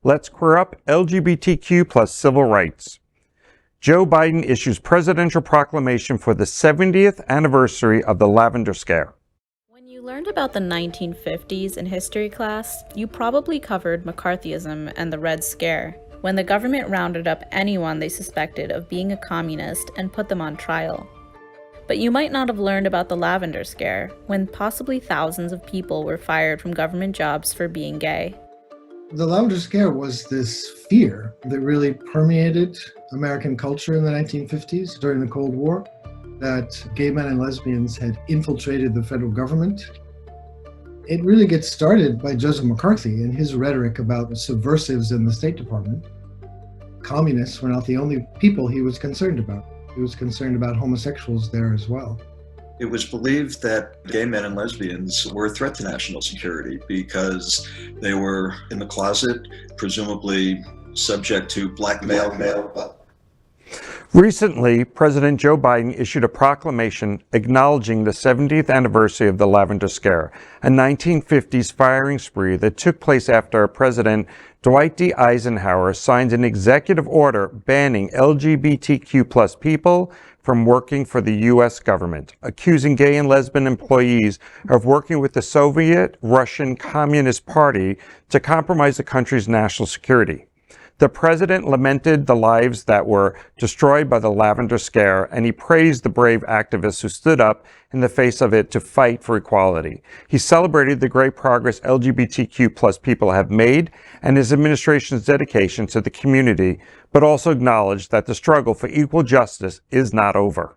Let's queer up LGBTQ plus civil rights. Joe Biden issues presidential proclamation for the 70th anniversary of the Lavender Scare. When you learned about the 1950s in history class, you probably covered McCarthyism and the Red Scare, when the government rounded up anyone they suspected of being a communist and put them on trial. But you might not have learned about the Lavender Scare, when possibly thousands of people were fired from government jobs for being gay. The Lavender Scare was this fear that really permeated American culture in the 1950s during the Cold War, that gay men and lesbians had infiltrated the federal government. It really gets started by Joseph McCarthy and his rhetoric about subversives in the State Department. Communists were not the only people he was concerned about. He was concerned about homosexuals there as well. It was believed that gay men and lesbians were a threat to national security because they were in the closet, presumably subject to blackmail. Recently, President Joe Biden issued a proclamation acknowledging the 70th anniversary of the Lavender Scare, a 1950s firing spree that took place after President Dwight D. Eisenhower signed an executive order banning LGBTQ plus people from working for the U.S. government, accusing gay and lesbian employees of working with the Soviet Russian Communist Party to compromise the country's national security. The president lamented the lives that were destroyed by the Lavender Scare, and he praised the brave activists who stood up in the face of it to fight for equality. He celebrated the great progress LGBTQ plus people have made and his administration's dedication to the community, but also acknowledged that the struggle for equal justice is not over.